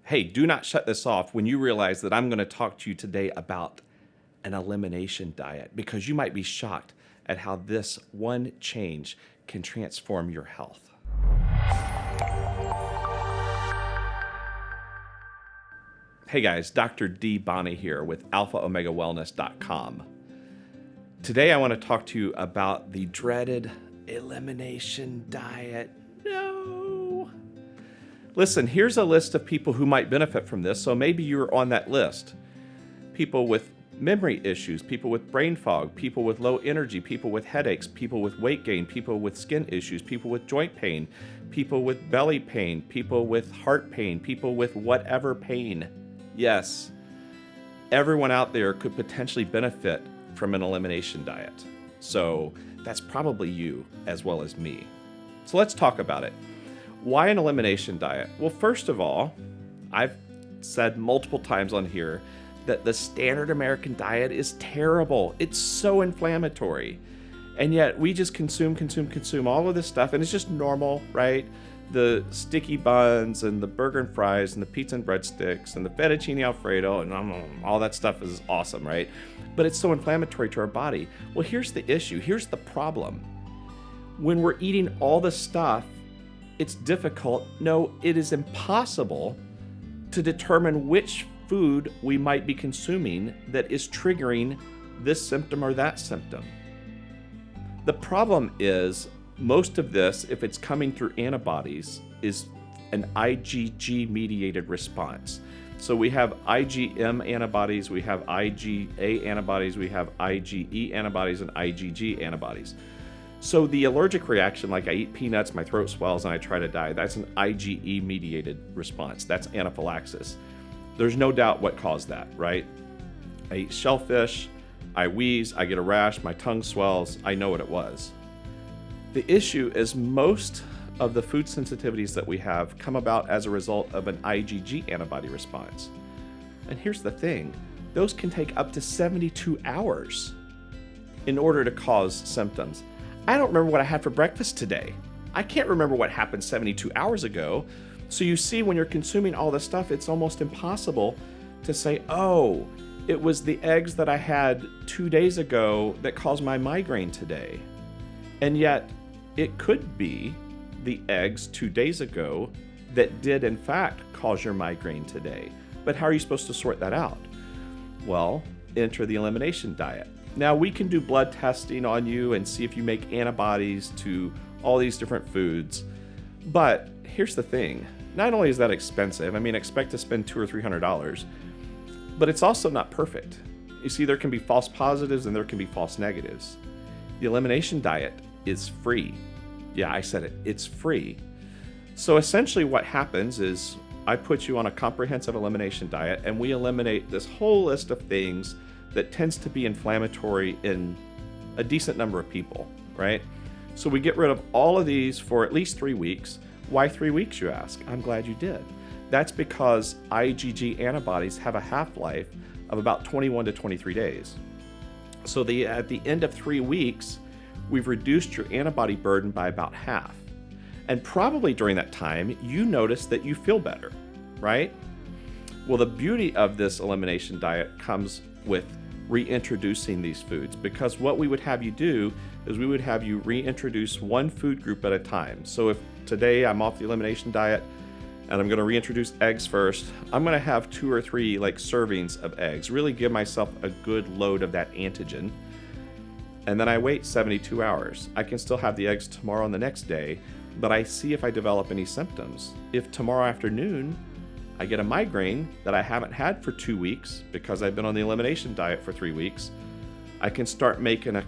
Hey, do not shut this off when you realize that I'm going to talk to you today about an elimination diet, because you might be shocked at how this one change can transform your health. Hey guys, Dr. D. Bonney here with AlphaOmegaWellness.com. Today I want to talk to you about the dreaded elimination diet. No. Listen, here's a list of people who might benefit from this, so maybe you're on that list. People with memory issues, people with brain fog, people with low energy, people with headaches, people with weight gain, people with skin issues, people with joint pain, people with belly pain, people with heart pain, people with whatever pain. Yes, everyone out there could potentially benefit from an elimination diet. So that's probably you as well as me. So let's talk about it. Why an elimination diet? Well, first of all, I've said multiple times on here that the standard American diet is terrible. It's so inflammatory. And yet we just consume all of this stuff, and it's just normal, right? The sticky buns and the burger and fries and the pizza and breadsticks and the fettuccine alfredo and all that stuff is awesome, right? But it's so inflammatory to our body. Well, here's the issue. Here's the problem. When we're eating all this stuff, it's difficult. No, it is impossible to determine which food we might be consuming that is triggering this symptom or that symptom. The problem is most of this, if it's coming through antibodies, is an IgG mediated response. So we have IgM antibodies, we have IgA antibodies, we have IgE antibodies, and IgG antibodies. So the allergic reaction, like I eat peanuts, my throat swells, and I try to die, that's an IgE mediated response. That's anaphylaxis. There's no doubt what caused that, right? I eat shellfish, I wheeze, I get a rash, my tongue swells, I know what it was. The issue is most of the food sensitivities that we have come about as a result of an IgG antibody response. And here's the thing, those can take up to 72 hours in order to cause symptoms. I don't remember what I had for breakfast today. I can't remember what happened 72 hours ago. So you see, when you're consuming all this stuff, it's almost impossible to say, oh, it was the eggs that I had 2 days ago that caused my migraine today. And yet, it could be the eggs 2 days ago that did in fact cause your migraine today. But how are you supposed to sort that out? Well, enter the elimination diet. Now, we can do blood testing on you and see if you make antibodies to all these different foods. But here's the thing, not only is that expensive, expect to spend $200 or $300, but it's also not perfect. You see, there can be false positives and there can be false negatives. The elimination diet is free. Yeah, I said it, it's free. So essentially what happens is I put you on a comprehensive elimination diet and we eliminate this whole list of things that tends to be inflammatory in a decent number of people, right? So we get rid of all of these for at least 3 weeks. Why 3 weeks, you ask? I'm glad you did. That's because IgG antibodies have a half-life of about 21 to 23 days. So at the end of 3 weeks, we've reduced your antibody burden by about half. And probably during that time, you notice that you feel better, right? Well, the beauty of this elimination diet comes with reintroducing these foods, because what we would have you do is we would have you reintroduce one food group at a time. So if today I'm off the elimination diet and I'm going to reintroduce eggs first, I'm going to have 2 or 3 servings of eggs, really give myself a good load of that antigen. And then I wait 72 hours. I can still have the eggs tomorrow and the next day, but I see if I develop any symptoms. If tomorrow afternoon I get a migraine that I haven't had for 2 weeks because I've been on the elimination diet for 3 weeks, I can start making a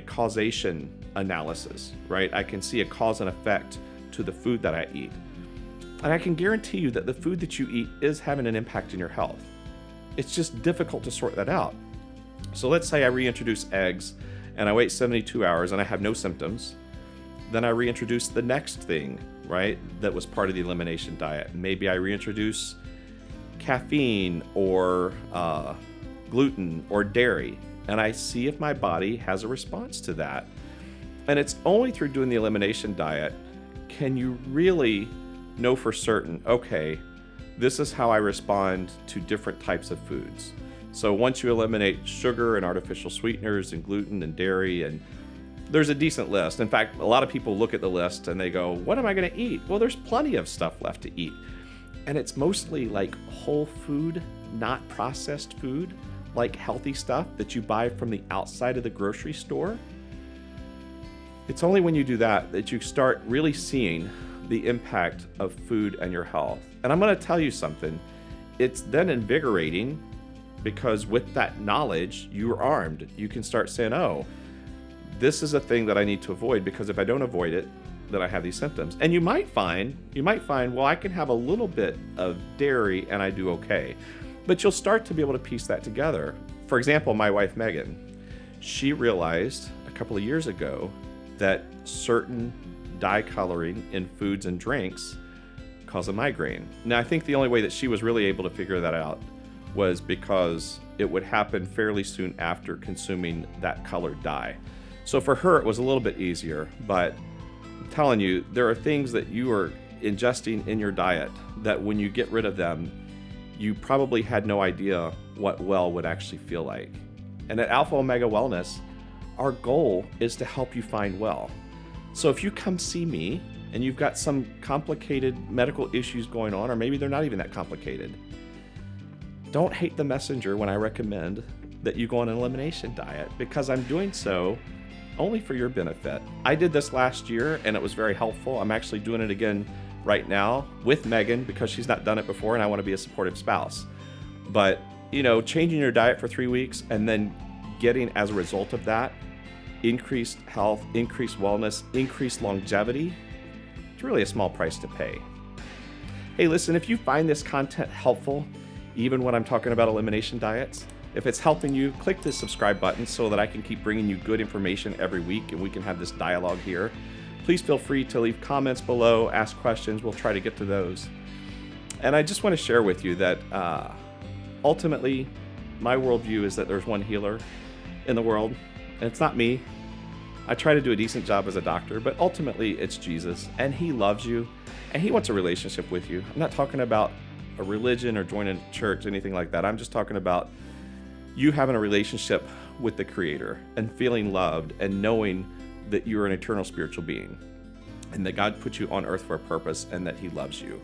causation analysis, right? I can see a cause and effect to the food that I eat. And I can guarantee you that the food that you eat is having an impact in your health. It's just difficult to sort that out. So let's say I reintroduce eggs and I wait 72 hours and I have no symptoms. Then I reintroduce the next thing, right, that was part of the elimination diet. Maybe I reintroduce caffeine or gluten or dairy, and I see if my body has a response to that. And it's only through doing the elimination diet can you really know for certain, okay, this is how I respond to different types of foods. So once you eliminate sugar and artificial sweeteners and gluten and dairy, and there's a decent list. In fact, a lot of people look at the list and they go, what am I going to eat? Well, there's plenty of stuff left to eat. And it's mostly like whole food, not processed food, like healthy stuff that you buy from the outside of the grocery store. It's only when you do that that you start really seeing the impact of food and your health. And I'm going to tell you something. It's then invigorating because with that knowledge, you're armed. You can start saying, oh, this is a thing that I need to avoid, because if I don't avoid it, then I have these symptoms. And you might find, well, I can have a little bit of dairy and I do okay. But you'll start to be able to piece that together. For example, my wife, Megan, she realized a couple of years ago that certain dye coloring in foods and drinks cause a migraine. Now, I think the only way that she was really able to figure that out was because it would happen fairly soon after consuming that colored dye. So for her, it was a little bit easier, but I'm telling you, there are things that you are ingesting in your diet that when you get rid of them, you probably had no idea what well would actually feel like. And at AlphaOmega Wellness, our goal is to help you find well. So if you come see me and you've got some complicated medical issues going on, or maybe they're not even that complicated, don't hate the messenger when I recommend that you go on an elimination diet, because I'm doing so only for your benefit. I did this last year and it was very helpful. I'm actually doing it again right now with Megan because she's not done it before and I want to be a supportive spouse. But, changing your diet for 3 weeks and then getting, as a result of that, increased health, increased wellness, increased longevity, it's really a small price to pay. Hey, listen, if you find this content helpful, even when I'm talking about elimination diets, if it's helping you, click the subscribe button so that I can keep bringing you good information every week and we can have this dialogue here. Please feel free to leave comments below, ask questions. We'll try to get to those. And I just want to share with you that ultimately, my worldview is that there's one healer in the world, and it's not me. I try to do a decent job as a doctor, but ultimately it's Jesus, and he loves you, and he wants a relationship with you. I'm not talking about a religion or joining a church, anything like that. I'm just talking about you having a relationship with the Creator and feeling loved and knowing that you're an eternal spiritual being and that God put you on earth for a purpose and that he loves you.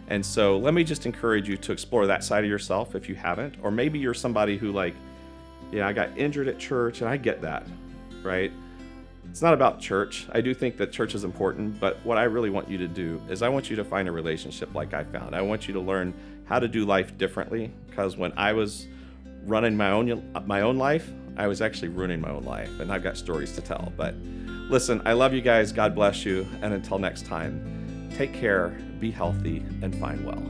And so let me just encourage you to explore that side of yourself if you haven't, or maybe you're somebody who I got injured at church, and I get that, right? It's not about church. I do think that church is important, but what I really want you to do is I want you to find a relationship like I found. I want you to learn how to do life differently, because when I was running my own life, I was actually ruining my own life, and I've got stories to tell. But listen, I love you guys. God bless you. And until next time, take care, be healthy, and find well.